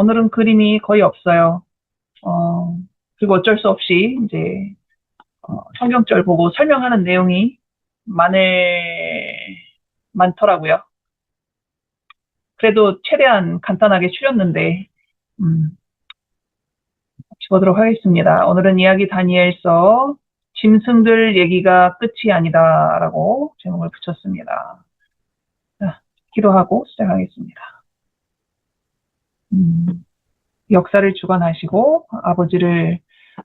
오늘은 그림이 거의 없어요. 그리고 어쩔 수 없이 이제 성경절 보고 설명하는 내용이 많더라고요. 그래도 최대한 간단하게 추렸는데 집어보도록 하겠습니다. 오늘은 이야기 다니엘서 짐승들 얘기가 끝이 아니다라고 제목을 붙였습니다. 자, 기도하고 시작하겠습니다. 역사를 주관하시고 아버지를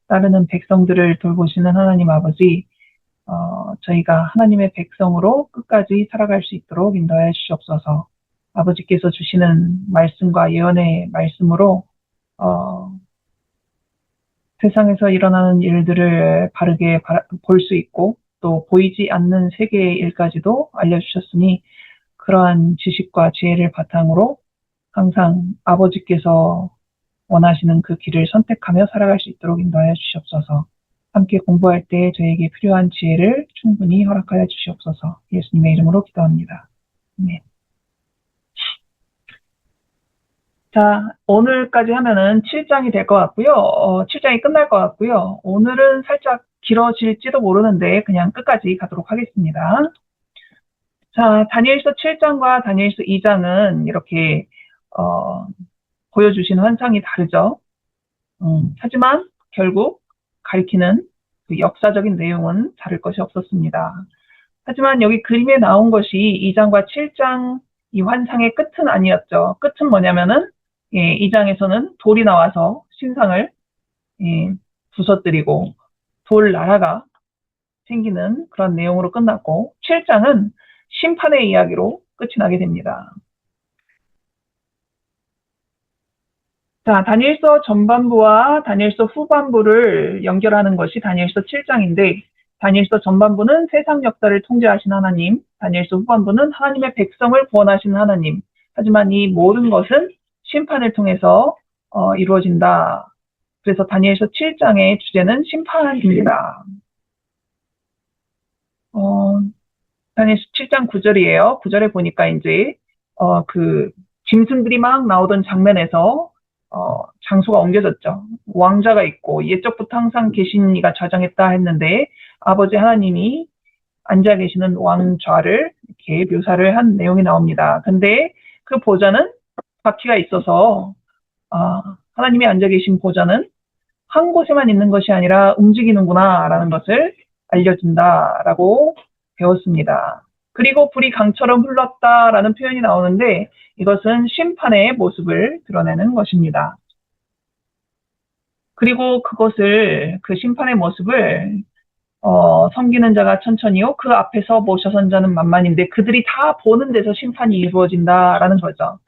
따르는 백성들을 돌보시는 하나님 아버지, 저희가 하나님의 백성으로 끝까지 살아갈 수 있도록 인도하여 주시옵소서. 아버지께서 주시는 말씀과 예언의 말씀으로 세상에서 일어나는 일들을 바르게 볼 수 있고 또 보이지 않는 세계의 일까지도 알려주셨으니 그러한 지식과 지혜를 바탕으로 항상 아버지께서 원하시는 그 길을 선택하며 살아갈 수 있도록 인도하여 주시옵소서. 함께 공부할 때 저에게 필요한 지혜를 충분히 허락하여 주시옵소서. 예수님의 이름으로 기도합니다. 네. 자, 오늘까지 하면은 7장이 될 것 같고요. 7장이 끝날 것 같고요. 오늘은 살짝 길어질지도 모르는데 그냥 끝까지 가도록 하겠습니다. 자, 다니엘서 7장과 다니엘서 2장은 이렇게 보여주신 환상이 다르죠. 하지만 결국 가리키는 그 역사적인 내용은 다를 것이 없었습니다. 하지만 여기 그림에 나온 것이 2장과 7장 이 환상의 끝은 아니었죠. 끝은 뭐냐면은 2장에서는 돌이 나와서 신상을 부서뜨리고 돌 나라가 생기는 그런 내용으로 끝났고 7장은 심판의 이야기로 끝이 나게 됩니다. 자, 다니엘서 전반부와 다니엘서 후반부를 연결하는 것이 다니엘서 7장인데 다니엘서 전반부는 세상 역사를 통제하신 하나님, 다니엘서 후반부는 하나님의 백성을 구원하시는 하나님. 하지만 이 모든 것은 심판을 통해서 이루어진다. 그래서 다니엘서 7장의 주제는 심판입니다. 다니엘서 7장 9절이에요. 9절에 보니까 이제 그 짐승들이 막 나오던 장면에서 장소가 옮겨졌죠. 왕자가 있고 옛적부터 항상 계신 이가 좌정했다 했는데 아버지 하나님이 앉아 계시는 왕좌를 이렇게 묘사를 한 내용이 나옵니다. 근데 그 보좌는 바퀴가 있어서 하나님이 앉아 계신 보좌는 한 곳에만 있는 것이 아니라 움직이는구나라는 것을 알려준다라고 배웠습니다. 그리고 불이 강처럼 흘렀다라는 표현이 나오는데 이것은 심판의 모습을 드러내는 것입니다. 그리고 그 심판의 모습을 섬기는 자가 천천히요 그 앞에서 모셔선 자는 만만인데 그들이 다 보는 데서 심판이 이루어진다라는 거죠.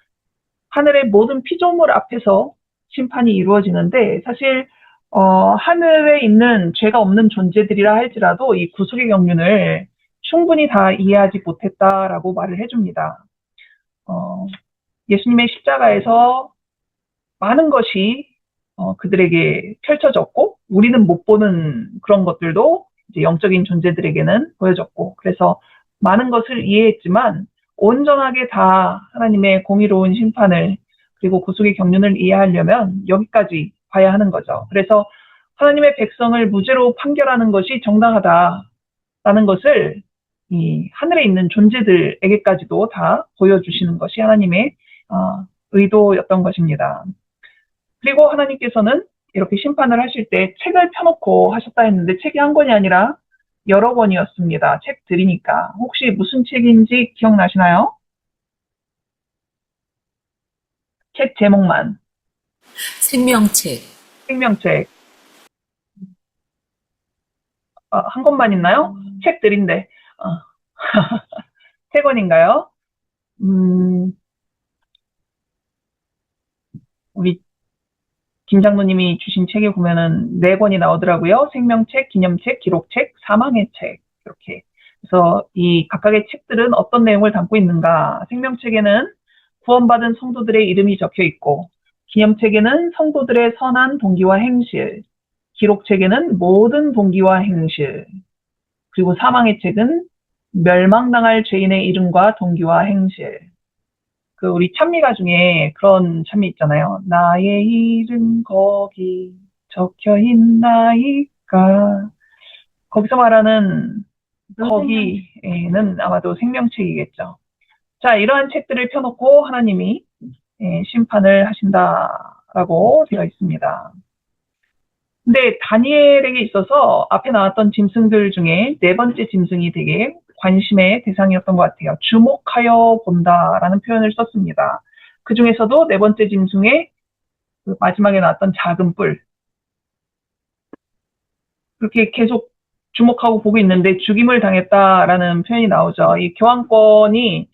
하늘의 모든 피조물 앞에서 심판이 이루어지는데 사실 하늘에 있는 죄가 없는 존재들이라 할지라도 이 구속의 경륜을 충분히 다 이해하지 못했다라고 말을 해줍니다. 예수님의 십자가에서 많은 것이 그들에게 펼쳐졌고 우리는 못 보는 그런 것들도 이제 영적인 존재들에게는 보여졌고 그래서 많은 것을 이해했지만 온전하게 다 하나님의 공의로운 심판을 그리고 구속의 경륜을 이해하려면 여기까지 봐야 하는 거죠. 그래서 하나님의 백성을 무죄로 판결하는 것이 정당하다라는 것을 이 하늘에 있는 존재들에게까지도 다 보여주시는 것이 하나님의 의도였던 것입니다. 그리고 하나님께서는 이렇게 심판을 하실 때 책을 펴놓고 하셨다 했는데 책이 한 권이 아니라 여러 권이었습니다. 책들이니까. 혹시 무슨 책인지 기억나시나요? 책 제목만. 생명책. 생명책. 한 권만 있나요? 책들인데. 세 권인가요? 우리 김 장로님이 주신 책에 보면은 4권이 나오더라고요. 생명책, 기념책, 기록책, 사망의 책. 이렇게. 그래서 이 각각의 책들은 어떤 내용을 담고 있는가? 생명책에는 구원받은 성도들의 이름이 적혀 있고, 기념책에는 성도들의 선한 동기와 행실, 기록책에는 모든 동기와 행실, 그리고 사망의 책은 멸망당할 죄인의 이름과 동기와 행실. 그 우리 찬미가 중에 그런 찬미 있잖아요. 나의 이름 거기 적혀 있나이까. 거기서 말하는 거기에는 아마도 생명책이겠죠. 자, 이러한 책들을 펴놓고 하나님이 심판을 하신다라고 되어 있습니다. 근데 다니엘에게 있어서 앞에 나왔던 짐승들 중에 네 번째 짐승이 되게 관심의 대상이었던 것 같아요. 주목하여 본다라는 표현을 썼습니다. 그 중에서도 네 번째 짐승의 그 마지막에 나왔던 작은 뿔. 그렇게 계속 주목하고 보고 있는데 죽임을 당했다라는 표현이 나오죠. 이 교황권이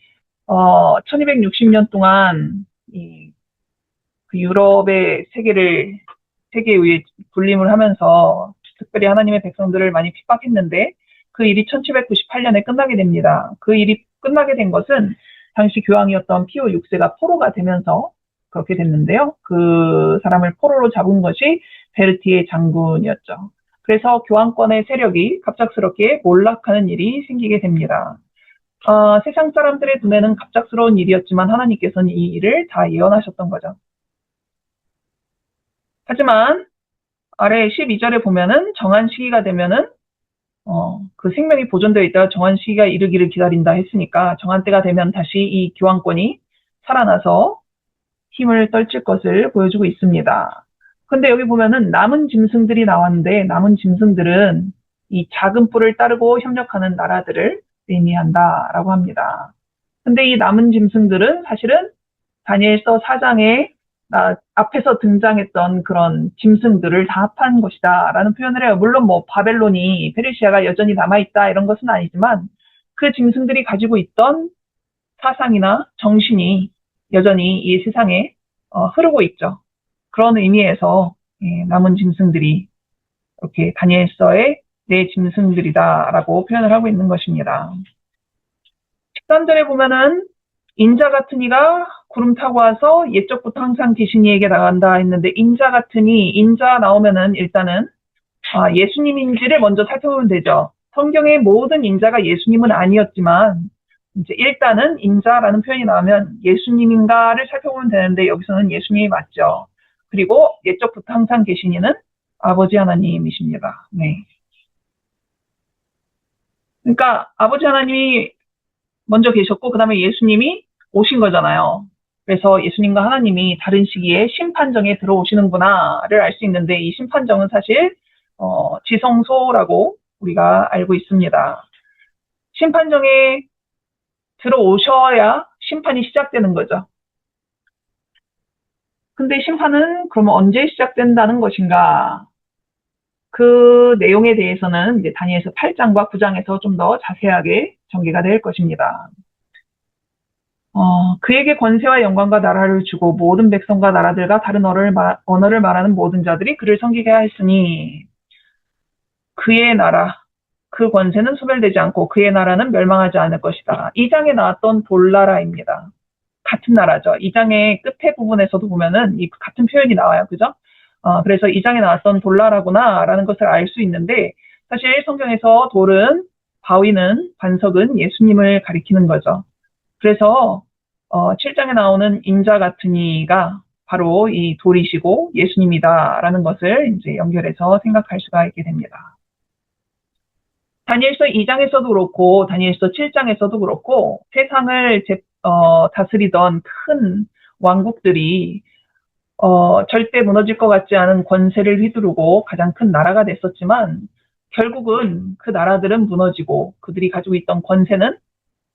1260년 동안 그 유럽의 세계에 의해 군림을 하면서 특별히 하나님의 백성들을 많이 핍박했는데 그 일이 1798년에 끝나게 됩니다. 그 일이 끝나게 된 것은 당시 교황이었던 피오 6세가 포로가 되면서 그렇게 됐는데요. 그 사람을 포로로 잡은 것이 베르티의 장군이었죠. 그래서 교황권의 세력이 갑작스럽게 몰락하는 일이 생기게 됩니다. 세상 사람들의 눈에는 갑작스러운 일이었지만 하나님께서는 이 일을 다 예언하셨던 거죠. 하지만 아래 12절에 보면은 정한 시기가 되면은 그 생명이 보존되어 있다가 정한 시기가 이르기를 기다린다 했으니까 정한 때가 되면 다시 이 교황권이 살아나서 힘을 떨칠 것을 보여주고 있습니다. 근데 여기 보면은 남은 짐승들이 나왔는데 남은 짐승들은 이 작은 뿔을 따르고 협력하는 나라들을 의미한다라고 합니다. 근데 이 남은 짐승들은 사실은 다니엘서 4장에 앞에서 등장했던 그런 짐승들을 다 합한 것이다라는 표현을 해요. 물론 뭐 바벨론이 페르시아가 여전히 남아있다 이런 것은 아니지만 그 짐승들이 가지고 있던 사상이나 정신이 여전히 이 세상에 흐르고 있죠. 그런 의미에서 남은 짐승들이 이렇게 다니엘서의 내 짐승들이다라고 표현을 하고 있는 것입니다. 13절에 보면은 인자 같은 이가 구름 타고 와서 옛적부터 항상 귀신이에게 나간다 했는데 인자 같은 이, 인자 나오면은 일단은 예수님인지를 먼저 살펴보면 되죠. 성경의 모든 인자가 예수님은 아니었지만 이제 일단은 인자라는 표현이 나오면 예수님인가를 살펴보면 되는데 여기서는 예수님이 맞죠. 그리고 옛적부터 항상 계신 이는 아버지 하나님이십니다. 네. 그러니까 아버지 하나님이 먼저 계셨고 그 다음에 예수님이 오신 거잖아요. 그래서 예수님과 하나님이 다른 시기에 심판정에 들어오시는구나를 알 수 있는데 이 심판정은 사실 지성소라고 우리가 알고 있습니다. 심판정에 들어오셔야 심판이 시작되는 거죠. 근데 심판은 그러면 언제 시작된다는 것인가? 그 내용에 대해서는 이제 다니엘서 8장과 9장에서 좀 더 자세하게 전개가 될 것입니다. 그에게 권세와 영광과 나라를 주고 모든 백성과 나라들과 다른 언어를 말하는 모든 자들이 그를 섬기게 하였으니 그의 나라, 그 권세는 소멸되지 않고 그의 나라는 멸망하지 않을 것이다. 2장에 나왔던 돌나라입니다. 같은 나라죠. 2장의 끝에 부분에서도 보면은 이 같은 표현이 나와요. 그죠? 그래서 2장에 나왔던 돌나라구나 라는 것을 알 수 있는데 사실 성경에서 돌은 바위는 반석은 예수님을 가리키는 거죠. 그래서 7장에 나오는 인자 같은 이가 바로 이 돌이시고 예수님이다라는 것을 이제 연결해서 생각할 수가 있게 됩니다. 다니엘서 2장에서도 그렇고 다니엘서 7장에서도 그렇고 세상을 다스리던 큰 왕국들이 절대 무너질 것 같지 않은 권세를 휘두르고 가장 큰 나라가 됐었지만 결국은 그 나라들은 무너지고 그들이 가지고 있던 권세는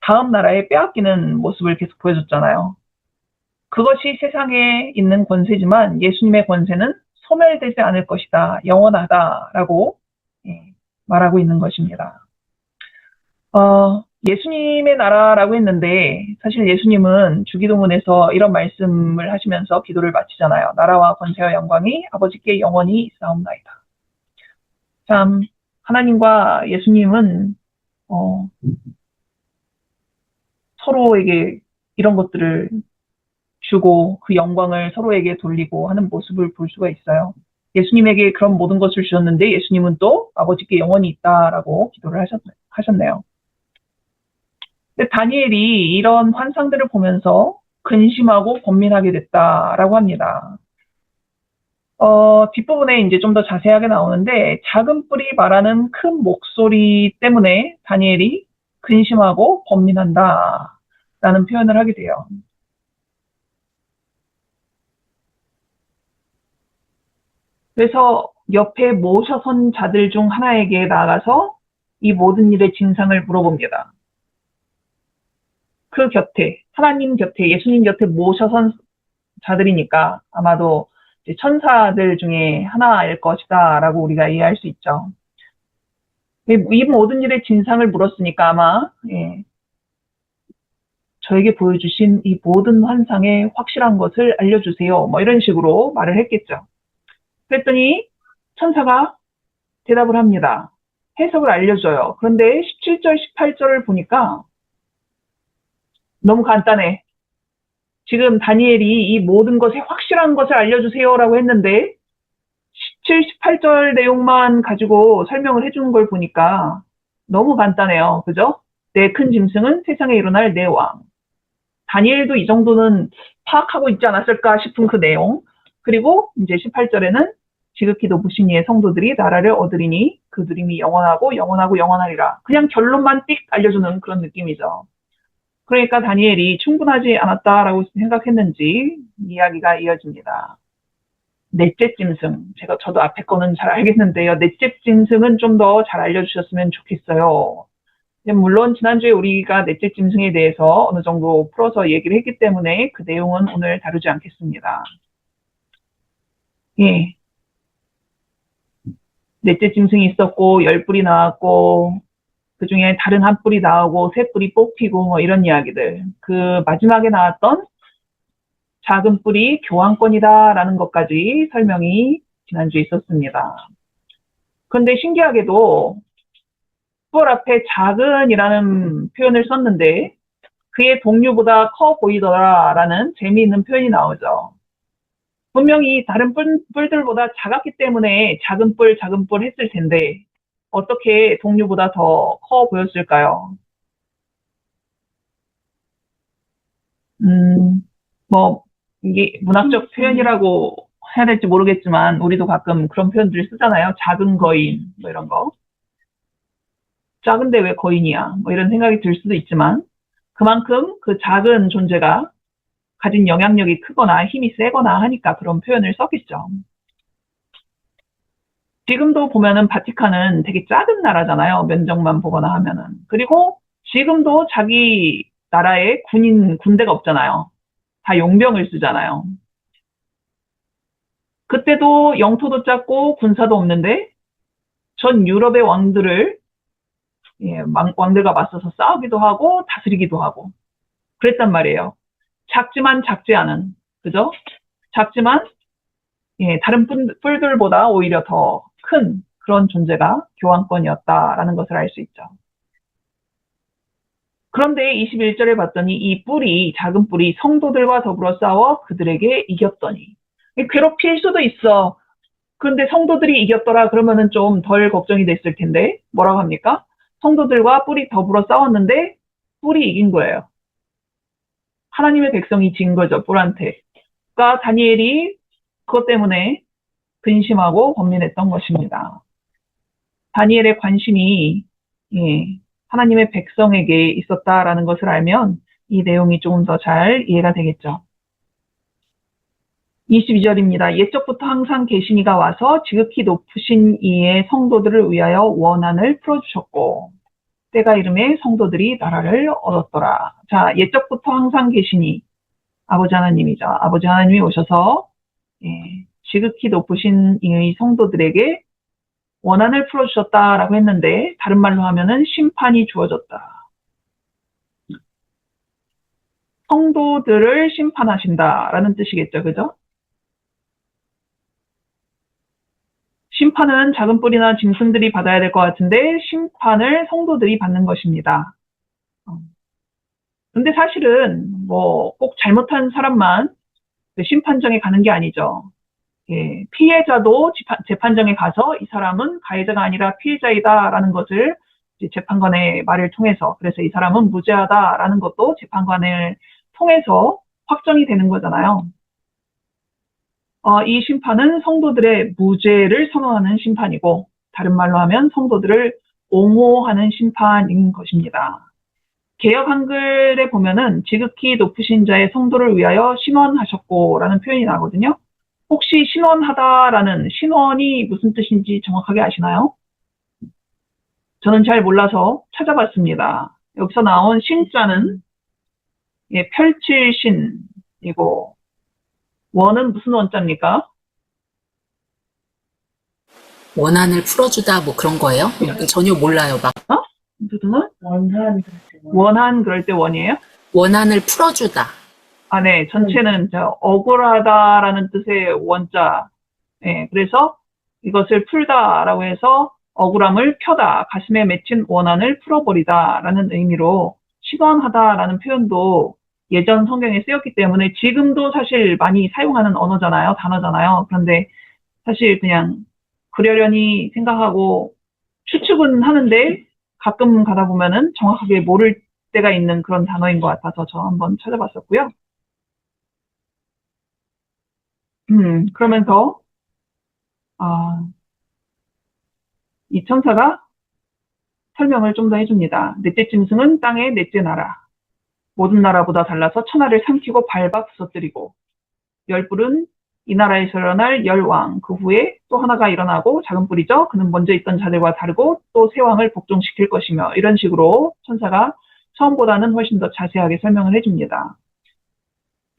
다음 나라에 빼앗기는 모습을 계속 보여줬잖아요. 그것이 세상에 있는 권세지만 예수님의 권세는 소멸되지 않을 것이다. 영원하다라고 말하고 있는 것입니다. 예수님의 나라라고 했는데 사실 예수님은 주기도문에서 이런 말씀을 하시면서 기도를 마치잖아요. 나라와 권세와 영광이 아버지께 영원히 있사옵나이다. 참 하나님과 예수님은 서로에게 이런 것들을 주고 그 영광을 서로에게 돌리고 하는 모습을 볼 수가 있어요. 예수님에게 그런 모든 것을 주셨는데 예수님은 또 아버지께 영원히 있다라고 기도를 하셨네요. 근데 다니엘이 이런 환상들을 보면서 근심하고 번민하게 됐다라고 합니다. 뒷부분에 이제 좀 더 자세하게 나오는데 작은 뿔이 말하는 큰 목소리 때문에 다니엘이 근심하고 번민한다라는 표현을 하게 돼요. 그래서 옆에 모셔선 자들 중 하나에게 나아가서 이 모든 일의 진상을 물어봅니다. 그 곁에, 하나님 곁에, 예수님 곁에 모셔선 자들이니까 아마도 천사들 중에 하나일 것이다 라고 우리가 이해할 수 있죠. 이 모든 일의 진상을 물었으니까 아마 저에게 보여주신 이 모든 환상의 확실한 것을 알려주세요. 뭐 이런 식으로 말을 했겠죠. 그랬더니 천사가 대답을 합니다. 해석을 알려줘요. 그런데 17절, 18절을 보니까 너무 간단해. 지금 다니엘이 이 모든 것의 확실한 것을 알려주세요라고 했는데 17, 18절 내용만 가지고 설명을 해주는 걸 보니까 너무 간단해요. 그죠? 내 큰 짐승은 세상에 일어날 내 왕. 다니엘도 이 정도는 파악하고 있지 않았을까 싶은 그 내용. 그리고 이제 18절에는 지극히 높으신 이의 성도들이 나라를 얻으리니 그 누림이 영원하고 영원하고 영원하리라. 그냥 결론만 띡 알려주는 그런 느낌이죠. 그러니까 다니엘이 충분하지 않았다라고 생각했는지 이야기가 이어집니다. 넷째 짐승, 저도 앞에 거는 잘 알겠는데요. 넷째 짐승은 좀 더 잘 알려주셨으면 좋겠어요. 물론 지난주에 우리가 넷째 짐승에 대해서 어느 정도 풀어서 얘기를 했기 때문에 그 내용은 오늘 다루지 않겠습니다. 예. 넷째 짐승이 있었고 10뿔이 나왔고 그 중에 다른 한 뿔이 나오고 세 뿔이 뽑히고 뭐 이런 이야기들. 그 마지막에 나왔던 작은 뿔이 교환권이다라는 것까지 설명이 지난주에 있었습니다. 그런데 신기하게도 뿔 앞에 작은이라는 표현을 썼는데 그의 동류보다 커 보이더라라는 재미있는 표현이 나오죠. 분명히 다른 뿔들보다 작았기 때문에 작은 뿔 했을 텐데 어떻게 동류보다 더 커 보였을까요? 뭐 이게 문학적 표현이라고 해야 될지 모르겠지만 우리도 가끔 그런 표현들을 쓰잖아요. 작은 거인 뭐 이런 거. 작은데 왜 거인이야? 뭐 이런 생각이 들 수도 있지만 그만큼 그 작은 존재가 가진 영향력이 크거나 힘이 세거나 하니까 그런 표현을 썼겠죠. 지금도 보면은 바티칸은 되게 작은 나라잖아요. 면적만 보거나 하면은. 그리고 지금도 자기 나라에 군대가 없잖아요. 다 용병을 쓰잖아요. 그때도 영토도 작고 군사도 없는데 전 유럽의 왕들을 왕들과 맞서서 싸우기도 하고 다스리기도 하고 그랬단 말이에요. 작지만 작지 않은, 그죠? 작지만 다른 뿔들보다 오히려 더 큰 그런 존재가 교환권이었다라는 것을 알 수 있죠. 그런데 21절에 봤더니 이 작은 뿔이 성도들과 더불어 싸워 그들에게 이겼더니 괴롭힐 수도 있어. 그런데 성도들이 이겼더라 그러면은 좀 덜 걱정이 됐을 텐데 뭐라고 합니까? 성도들과 뿔이 더불어 싸웠는데 뿔이 이긴 거예요. 하나님의 백성이 진 거죠, 뿔한테. 그러니까 다니엘이 그것 때문에 근심하고 번민했던 것입니다. 다니엘의 관심이 하나님의 백성에게 있었다라는 것을 알면 이 내용이 조금 더 잘 이해가 되겠죠. 22절입니다. 옛적부터 항상 계신 이가 와서 지극히 높으신 이의 성도들을 위하여 원한을 풀어주셨고 때가 이름에 성도들이 나라를 얻었더라. 자, 옛적부터 항상 계신 이 아버지 하나님이죠. 아버지 하나님이 오셔서 지극히 높으신 이의 성도들에게 원한을 풀어주셨다라고 했는데 다른 말로 하면은 심판이 주어졌다. 성도들을 심판하신다라는 뜻이겠죠. 그죠? 심판은 작은 뿔이나 짐승들이 받아야 될 것 같은데 심판을 성도들이 받는 것입니다. 근데 사실은 뭐 꼭 잘못한 사람만 심판정에 가는 게 아니죠. 피해자도 재판정에 가서 이 사람은 가해자가 아니라 피해자이다라는 것을 재판관의 말을 통해서 그래서 이 사람은 무죄하다라는 것도 재판관을 통해서 확정이 되는 거잖아요. 이 심판은 성도들의 무죄를 선언하는 심판이고, 다른 말로 하면 성도들을 옹호하는 심판인 것입니다. 개역 한글에 보면은 지극히 높으신 자의 성도를 위하여 신원하셨고라는 표현이 나거든요. 혹시 신원하다라는 신원이 무슨 뜻인지 정확하게 아시나요? 저는 잘 몰라서 찾아봤습니다. 여기서 나온 신자는 펼칠 신이고, 원은 무슨 원자입니까? 원한을 풀어주다 뭐 그런 거예요? 전혀 몰라요. 막 누구는? 원한 그럴 때 원이에요? 원한을 풀어주다. 네. 전체는 억울하다라는 뜻의 원자. 그래서 이것을 풀다라고 해서 억울함을 펴다, 가슴에 맺힌 원한을 풀어버리다라는 의미로 신원하다라는 표현도 예전 성경에 쓰였기 때문에 지금도 사실 많이 사용하는 언어잖아요. 단어잖아요. 그런데 사실 그냥 그러려니 생각하고 추측은 하는데 가끔 가다 보면은 정확하게 모를 때가 있는 그런 단어인 것 같아서 저 한번 찾아봤었고요. 그러면서 이 천사가 설명을 좀 더 해줍니다. 넷째 짐승은 땅의 넷째 나라. 모든 나라보다 달라서 천하를 삼키고 밟아 부서뜨리고, 열뿔은 이 나라에서 일어날 열왕, 그 후에 또 하나가 일어나고 작은 뿔이죠. 그는 먼저 있던 자들과 다르고 또 새 왕을 복종시킬 것이며, 이런 식으로 천사가 처음보다는 훨씬 더 자세하게 설명을 해줍니다.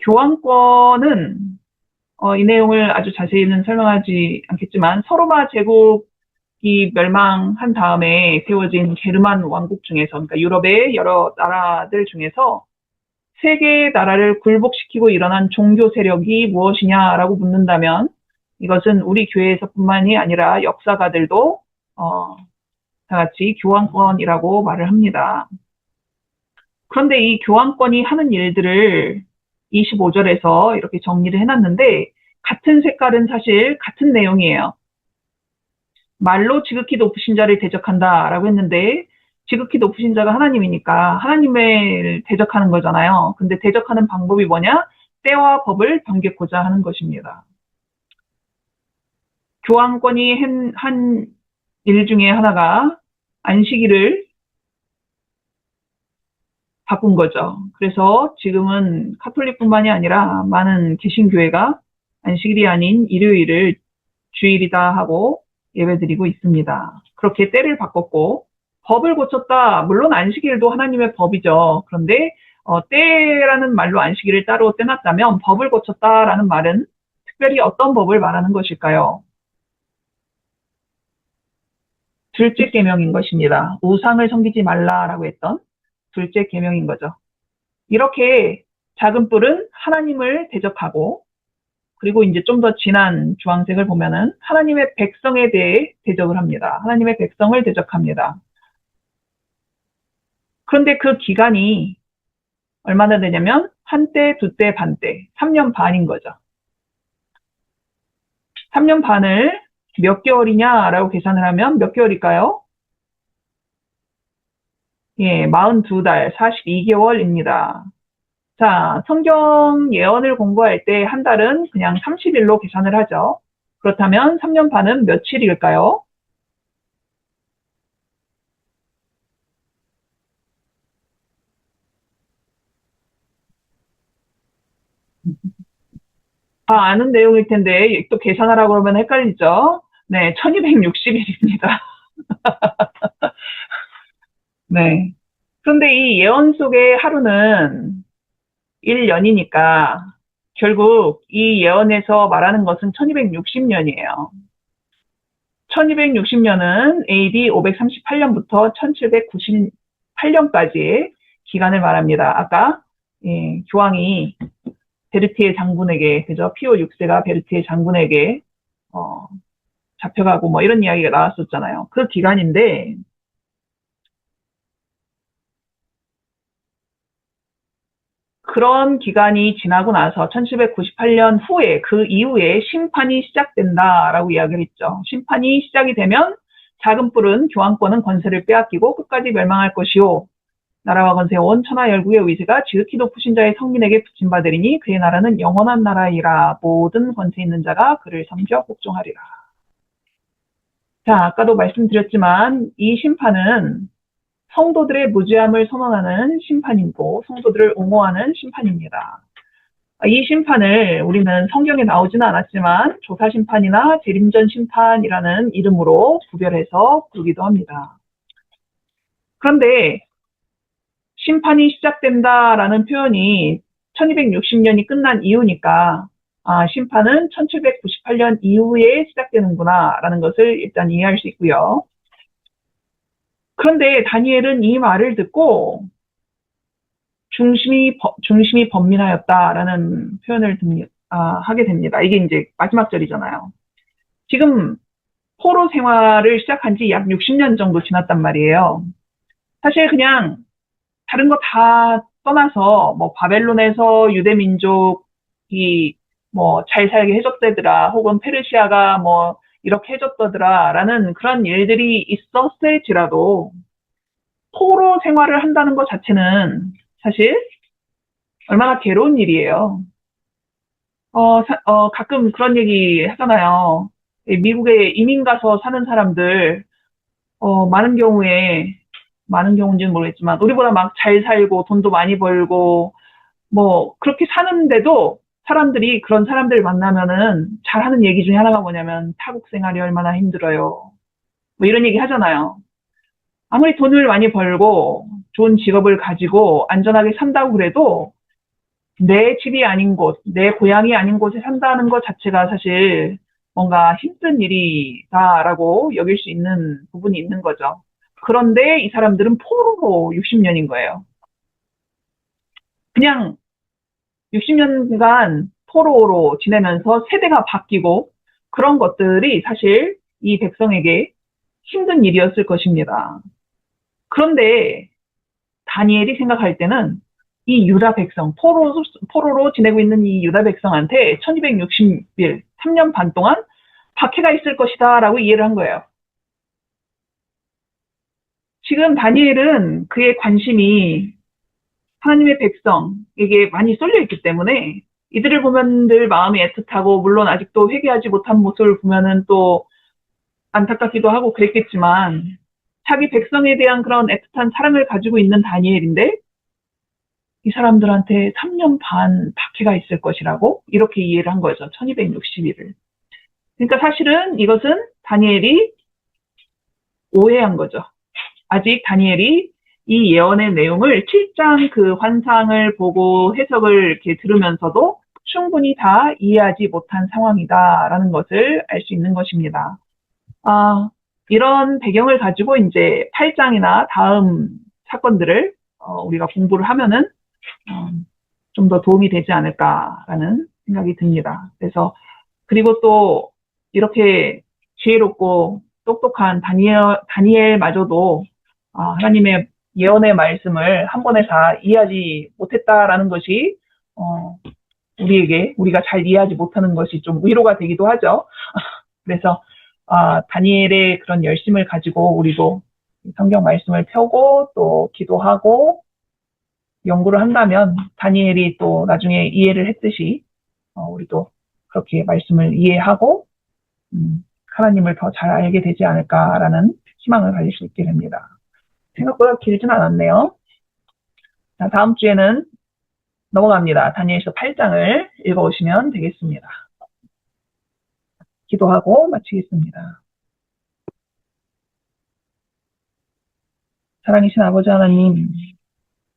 교황권은 이 내용을 아주 자세히는 설명하지 않겠지만 서로마 제국이 멸망한 다음에 세워진 게르만 왕국 중에서, 그러니까 유럽의 여러 나라들 중에서 세 개의 나라를 굴복시키고 일어난 종교 세력이 무엇이냐라고 묻는다면 이것은 우리 교회에서뿐만이 아니라 역사가들도 다 같이 교황권이라고 말을 합니다. 그런데 이 교황권이 하는 일들을 25절에서 이렇게 정리를 해놨는데 같은 색깔은 사실 같은 내용이에요. 말로 지극히 높으신 자를 대적한다라고 했는데 지극히 높으신 자가 하나님이니까 하나님을 대적하는 거잖아요. 근데 대적하는 방법이 뭐냐? 때와 법을 변개코자 하는 것입니다. 교황권이 한 일 중에 하나가 안식일을 바꾼 거죠. 그래서 지금은 카톨릭뿐만이 아니라 많은 개신교회가 안식일이 아닌 일요일을 주일이다 하고 예배드리고 있습니다. 그렇게 때를 바꿨고 법을 고쳤다. 물론 안식일도 하나님의 법이죠. 그런데 때라는 말로 안식일을 따로 떼놨다면 법을 고쳤다라는 말은 특별히 어떤 법을 말하는 것일까요? 둘째 계명인 것입니다. 우상을 섬기지 말라라고 했던 둘째 계명인 거죠. 이렇게 작은 뿔은 하나님을 대적하고, 그리고 이제 좀 더 진한 주황색을 보면은 하나님의 백성에 대해 대적을 합니다. 하나님의 백성을 대적합니다. 그런데 그 기간이 얼마나 되냐면 한때, 두때, 반때, 3년 반인 거죠. 3년 반을 몇 개월이냐라고 계산을 하면 몇 개월일까요? 42달, 42개월입니다. 자, 성경 예언을 공부할 때 한 달은 그냥 30일로 계산을 하죠. 그렇다면 3년 반은 며칠일까요? 아는 내용일 텐데 또 계산하라고 그러면 헷갈리죠? 네, 1260일입니다. 네. 그런데 이 예언 속의 하루는 1년이니까 결국 이 예언에서 말하는 것은 1260년이에요. 1260년은 AD 538년부터 1798년까지의 기간을 말합니다. 아까 교황이 베르티에 장군에게, 그죠? 피오 6세가 베르티에 장군에게 잡혀가고 뭐 이런 이야기가 나왔었잖아요. 그 기간인데 그런 기간이 지나고 나서 1798년 후에, 그 이후에 심판이 시작된다라고 이야기를 했죠. 심판이 시작이 되면 작은 뿔은 교황권은 권세를 빼앗기고 끝까지 멸망할 것이요. 나라와 권세와 온 천하 열국의 위세가 지극히 높으신 자의 성민에게 붙임받으리니 그의 나라는 영원한 나라이라. 모든 권세 있는 자가 그를 섬겨 복종하리라. 자, 아까도 말씀드렸지만 이 심판은 성도들의 무죄함을 선언하는 심판이고 성도들을 옹호하는 심판입니다. 이 심판을 우리는 성경에 나오지는 않았지만 조사심판이나 재림전 심판이라는 이름으로 구별해서 부르기도 합니다. 그런데 심판이 시작된다라는 표현이 1260년이 끝난 이후니까 심판은 1798년 이후에 시작되는구나 라는 것을 일단 이해할 수 있고요. 그런데 다니엘은 이 말을 듣고 중심이 번민하였다라는 표현을 하게 됩니다. 이게 이제 마지막 절이잖아요. 지금 포로 생활을 시작한 지 약 60년 정도 지났단 말이에요. 사실 그냥 다른 거 다 떠나서 뭐 바벨론에서 유대 민족이 뭐 잘 살게 해줬다더라 혹은 페르시아가 뭐 이렇게 해줬다더라라는 그런 일들이 있었을지라도 포로 생활을 한다는 것 자체는 사실 얼마나 괴로운 일이에요. 가끔 그런 얘기 하잖아요. 미국에 이민 가서 사는 사람들, 많은 경우인지는 모르겠지만, 우리보다 막 잘 살고, 돈도 많이 벌고, 뭐, 그렇게 사는데도 사람들이 그런 사람들 만나면은 잘 하는 얘기 중에 하나가 뭐냐면, 타국 생활이 얼마나 힘들어요. 뭐 이런 얘기 하잖아요. 아무리 돈을 많이 벌고, 좋은 직업을 가지고, 안전하게 산다고 그래도, 내 집이 아닌 곳, 내 고향이 아닌 곳에 산다는 것 자체가 사실 뭔가 힘든 일이다라고 여길 수 있는 부분이 있는 거죠. 그런데 이 사람들은 포로로 60년인 거예요. 그냥 60년간 포로로 지내면서 세대가 바뀌고 그런 것들이 사실 이 백성에게 힘든 일이었을 것입니다. 그런데 다니엘이 생각할 때는 이 유다 백성, 포로로 지내고 있는 이 유다 백성한테 1260일, 3년 반 동안 박해가 있을 것이다 라고 이해를 한 거예요. 지금 다니엘은 그의 관심이 하나님의 백성에게 많이 쏠려 있기 때문에 이들을 보면 늘 마음이 애틋하고 물론 아직도 회개하지 못한 모습을 보면은 또 안타깝기도 하고 그랬겠지만 자기 백성에 대한 그런 애틋한 사랑을 가지고 있는 다니엘인데 이 사람들한테 3년 반 박해가 있을 것이라고 이렇게 이해를 한 거죠. 1260일을. 그러니까 사실은 이것은 다니엘이 오해한 거죠. 아직 다니엘이 이 예언의 내용을 7장 그 환상을 보고 해석을 이렇게 들으면서도 충분히 다 이해하지 못한 상황이다라는 것을 알 수 있는 것입니다. 이런 배경을 가지고 이제 8장이나 다음 사건들을 우리가 공부를 하면은 좀 더 도움이 되지 않을까라는 생각이 듭니다. 그래서 그리고 또 이렇게 지혜롭고 똑똑한 다니엘마저도 하나님의 예언의 말씀을 한 번에 다 이해하지 못했다라는 것이 우리가 잘 이해하지 못하는 것이 좀 위로가 되기도 하죠. 그래서 다니엘의 그런 열심을 가지고 우리도 성경 말씀을 펴고 또 기도하고 연구를 한다면 다니엘이 또 나중에 이해를 했듯이 우리도 그렇게 말씀을 이해하고 하나님을 더 잘 알게 되지 않을까라는 희망을 가질 수 있게 됩니다. 생각보다 길진 않았네요. 자, 다음 주에는 넘어갑니다. 다니엘서 8장을 읽어오시면 되겠습니다. 기도하고 마치겠습니다. 사랑이신 아버지 하나님,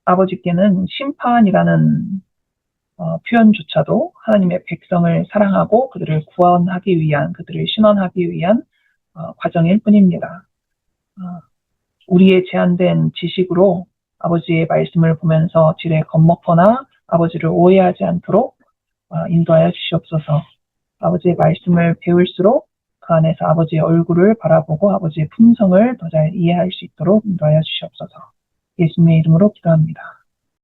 아버지께는 심판이라는 표현조차도 하나님의 백성을 사랑하고 그들을 구원하기 위한, 그들을 신원하기 위한 과정일 뿐입니다. 우리의 제한된 지식으로 아버지의 말씀을 보면서 지레 겁먹거나 아버지를 오해하지 않도록 인도하여 주시옵소서. 아버지의 말씀을 배울수록 그 안에서 아버지의 얼굴을 바라보고 아버지의 품성을 더 잘 이해할 수 있도록 인도하여 주시옵소서. 예수님의 이름으로 기도합니다.